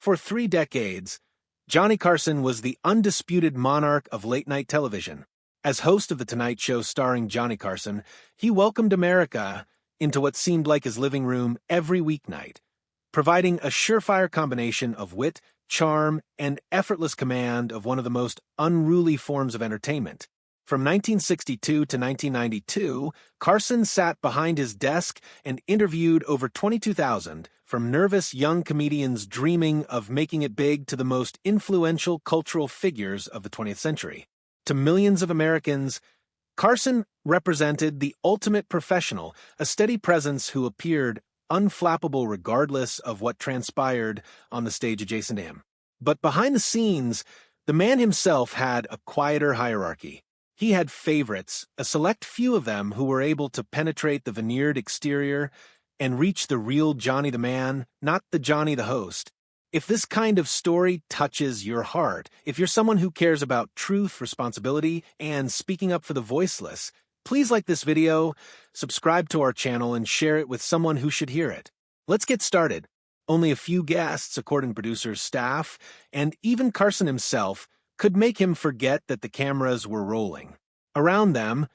For 3 decades, Johnny Carson was the undisputed monarch of late-night television. As host of The Tonight Show starring Johnny Carson, he welcomed America into what seemed like his living room every weeknight, providing a surefire combination of wit, charm, and effortless command of one of the most unruly forms of entertainment. From 1962 to 1992, Carson sat behind his desk and interviewed over 22,000, from nervous young comedians dreaming of making it big to the most influential cultural figures of the 20th century. To millions of Americans, Carson represented the ultimate professional, a steady presence who appeared unflappable regardless of what transpired on the stage adjacent to him. But behind the scenes, the man himself had a quieter hierarchy. He had favorites, a select few of them who were able to penetrate the veneered exterior and reach the real Johnny the man, not the Johnny the host. If this kind of story touches your heart, if you're someone who cares about truth, responsibility, and speaking up for the voiceless, please like this video, subscribe to our channel, and share it with someone who should hear it. Let's get started. Only a few guests, according to producers, staff, and even Carson himself, could make him forget that the cameras were rolling. Around them,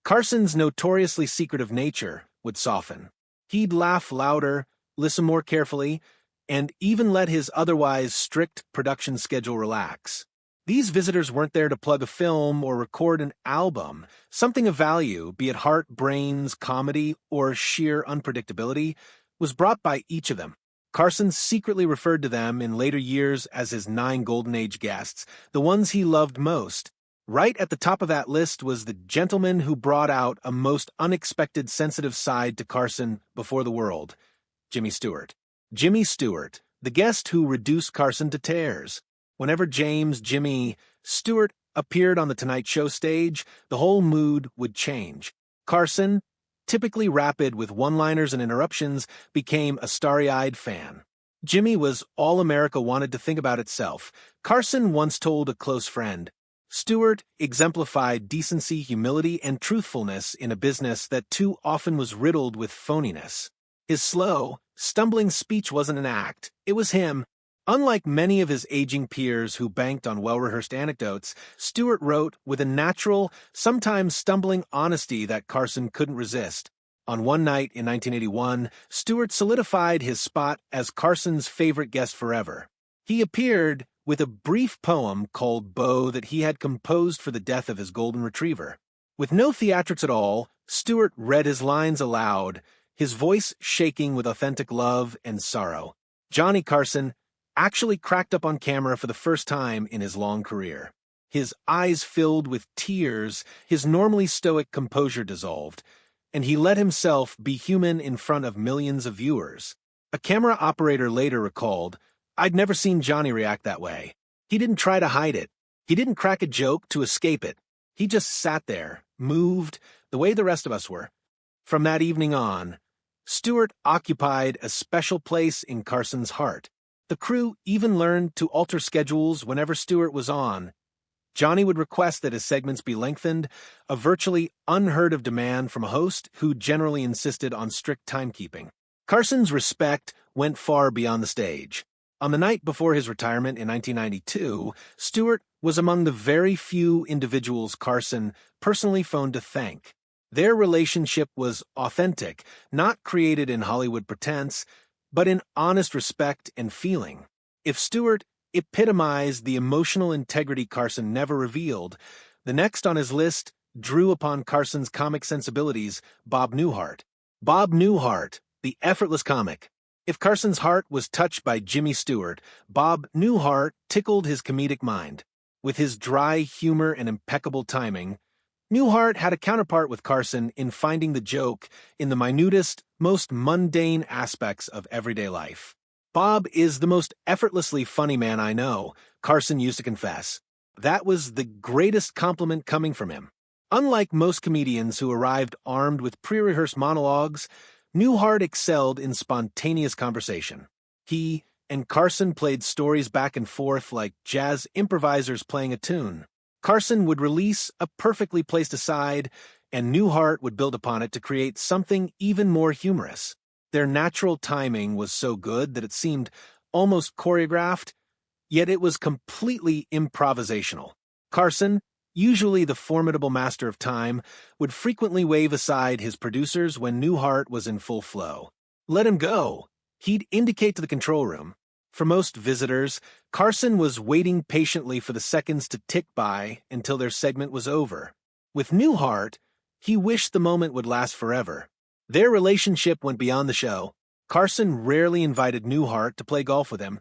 Carson's notoriously secretive nature would soften. He'd laugh louder, listen more carefully, and even let his otherwise strict production schedule relax. These visitors weren't there to plug a film or record an album. Something of value, be it heart, brains, comedy, or sheer unpredictability, was brought by each of them. Carson secretly referred to them in later years as his 9 Golden Age guests, the ones he loved most. Right at the top of that list was the gentleman who brought out a most unexpected sensitive side to Carson before the world, Jimmy Stewart. Jimmy Stewart, the guest who reduced Carson to tears. Whenever Jimmy Stewart appeared on The Tonight Show stage, the whole mood would change. Carson, typically rapid with one-liners and interruptions, became a starry-eyed fan. Jimmy was all America wanted to think about itself. Carson once told a close friend, Stewart exemplified decency, humility, and truthfulness in a business that too often was riddled with phoniness. His slow, stumbling speech wasn't an act, it was him. Unlike many of his aging peers who banked on well-rehearsed anecdotes, Stewart wrote with a natural, sometimes stumbling honesty that Carson couldn't resist. On one night in 1981, Stewart solidified his spot as Carson's favorite guest forever. He appeared with a brief poem called Beau that he had composed for the death of his golden retriever. With no theatrics at all, Stewart read his lines aloud, his voice shaking with authentic love and sorrow. Johnny Carson actually cracked up on camera for the first time in his long career. His eyes filled with tears, his normally stoic composure dissolved, and he let himself be human in front of millions of viewers. A camera operator later recalled, I'd never seen Johnny react that way. He didn't try to hide it. He didn't crack a joke to escape it. He just sat there, moved, the way the rest of us were. From that evening on, Stewart occupied a special place in Carson's heart. The crew even learned to alter schedules whenever Stewart was on. Johnny would request that his segments be lengthened, a virtually unheard-of demand from a host who generally insisted on strict timekeeping. Carson's respect went far beyond the stage. On the night before his retirement in 1992, Stewart was among the very few individuals Carson personally phoned to thank. Their relationship was authentic, not created in Hollywood pretense, but in honest respect and feeling. If Stewart epitomized the emotional integrity Carson never revealed, the next on his list drew upon Carson's comic sensibilities, Bob Newhart. Bob Newhart, the effortless comic. If Carson's heart was touched by Jimmy Stewart, Bob Newhart tickled his comedic mind. With his dry humor and impeccable timing, Newhart had a counterpart with Carson in finding the joke in the minutest, most mundane aspects of everyday life. Bob is the most effortlessly funny man I know, Carson used to confess. That was the greatest compliment coming from him. Unlike most comedians who arrived armed with pre-rehearsed monologues, Newhart excelled in spontaneous conversation. He and Carson played stories back and forth like jazz improvisers playing a tune. Carson would release a perfectly placed aside, and Newhart would build upon it to create something even more humorous. Their natural timing was so good that it seemed almost choreographed, yet it was completely improvisational. Carson, usually the formidable master of time, would frequently wave aside his producers when Newhart was in full flow. "Let him go," he'd indicate to the control room. For most visitors, Carson was waiting patiently for the seconds to tick by until their segment was over. With Newhart, he wished the moment would last forever. Their relationship went beyond the show. Carson rarely invited Newhart to play golf with him,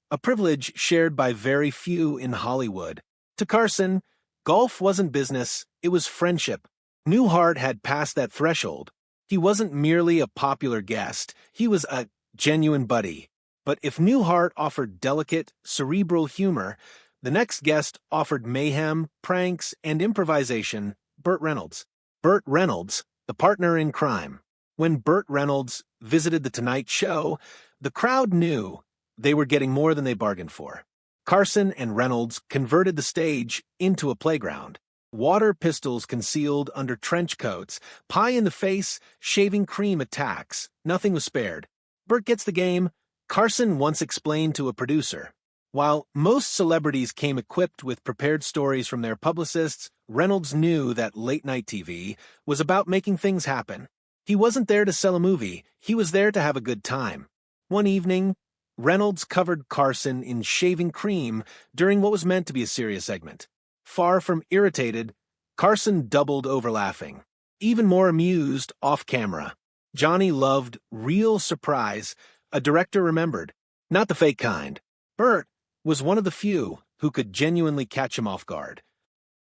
a privilege shared by very few in Hollywood. To Carson, golf wasn't business, it was friendship. Newhart had passed that threshold. He wasn't merely a popular guest, he was a genuine buddy. But if Newhart offered delicate, cerebral humor, the next guest offered mayhem, pranks, and improvisation: Burt Reynolds. Burt Reynolds, the partner in crime. When Burt Reynolds visited The Tonight Show, the crowd knew they were getting more than they bargained for. Carson and Reynolds converted the stage into a playground. Water pistols concealed under trench coats, pie in the face, shaving cream attacks. Nothing was spared. Burt gets the game, Carson once explained to a producer. While most celebrities came equipped with prepared stories from their publicists, Reynolds knew that late-night TV was about making things happen. He wasn't there to sell a movie, he was there to have a good time. One evening, Reynolds covered Carson in shaving cream during what was meant to be a serious segment. Far from irritated, Carson doubled over laughing, even more amused off-camera. Johnny loved real surprise, a director remembered, not the fake kind. Burt was one of the few who could genuinely catch him off guard.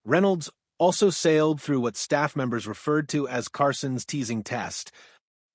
Reynolds also sailed through what staff members referred to as Carson's teasing test.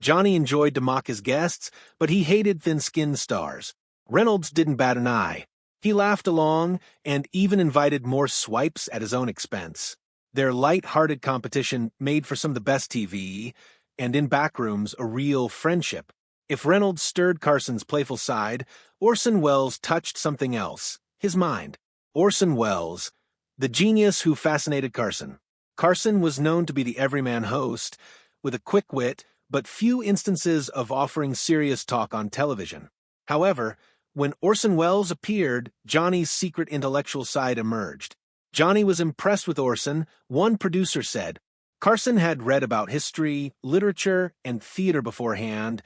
Johnny enjoyed to mock his guests, but he hated thin-skinned stars. Reynolds didn't bat an eye. He laughed along and even invited more swipes at his own expense. Their light-hearted competition made for some of the best TV, and in backrooms, a real friendship. If Reynolds stirred Carson's playful side, Orson Welles touched something else: his mind. Orson Welles, the genius who fascinated Carson. Carson was known to be the everyman host, with a quick wit, but few instances of offering serious talk on television. However, when Orson Welles appeared, Johnny's secret intellectual side emerged. Johnny was impressed with Orson. One producer said, Carson had read about history, literature, and theater beforehand,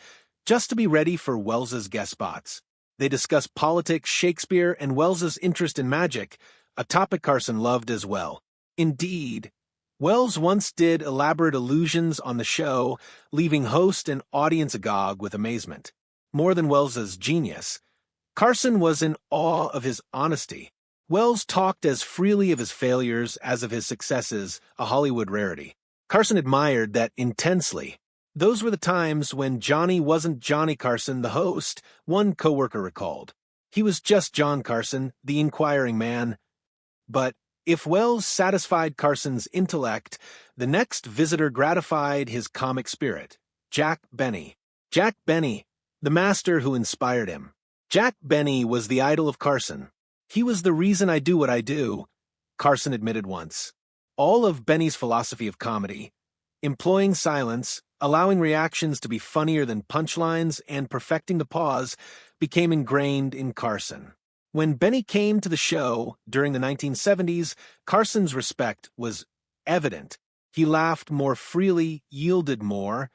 just to be ready for Welles's guest spots. They discussed politics, Shakespeare, and Welles's interest in magic, a topic Carson loved as well. Indeed, Welles once did elaborate allusions on the show, leaving host and audience agog with amazement. More than Welles's genius, Carson was in awe of his honesty. Welles talked as freely of his failures as of his successes, a Hollywood rarity. Carson admired that intensely. Those were the times when Johnny wasn't Johnny Carson, the host, one coworker recalled. He was just John Carson, the inquiring man. But if Welles satisfied Carson's intellect, the next visitor gratified his comic spirit: Jack Benny. Jack Benny, the master who inspired him. Jack Benny was the idol of Carson. He was the reason I do what I do, Carson admitted once. All of Benny's philosophy of comedy, employing silence, allowing reactions to be funnier than punchlines, and perfecting the pause, became ingrained in Carson. When Benny came to the show during the 1970s, Carson's respect was evident. He laughed more freely, yielded more,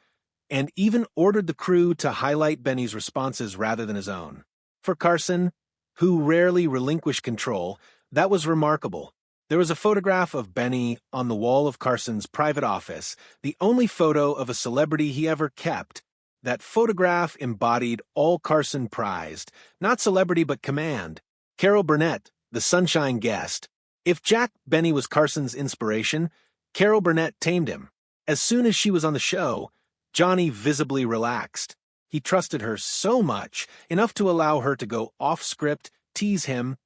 and even ordered the crew to highlight Benny's responses rather than his own. For Carson, who rarely relinquished control, that was remarkable. There was a photograph of Benny on the wall of Carson's private office, the only photo of a celebrity he ever kept. That photograph embodied all Carson prized, not celebrity but command. Carol Burnett, the sunshine guest. If Jack Benny was Carson's inspiration, Carol Burnett tamed him. As soon as she was on the show, Johnny visibly relaxed. He trusted her so much, enough to allow her to go off-script, tease him,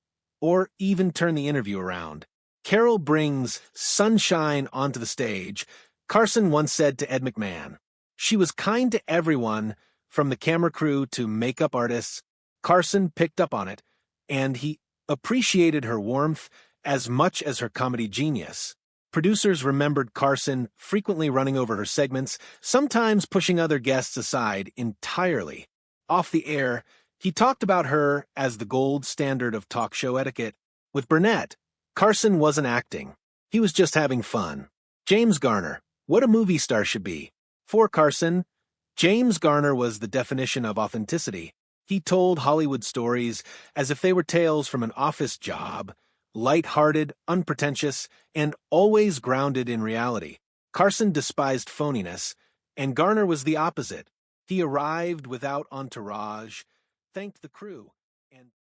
or even turn the interview around. Carol brings sunshine onto the stage, Carson once said to Ed McMahon. She was kind to everyone, from the camera crew to makeup artists. Carson picked up on it, and he appreciated her warmth as much as her comedy genius. Producers remembered Carson frequently running over her segments, sometimes pushing other guests aside entirely. Off the air, He talked about her as the gold standard of talk show etiquette. With Burnett, Carson wasn't acting. He was just having fun. James Garner, what a movie star should be. For Carson, James Garner was the definition of authenticity. He told Hollywood stories as if they were tales from an office job, light-hearted, unpretentious, and always grounded in reality. Carson despised phoniness, and Garner was the opposite. He arrived without entourage, thanked the crew, and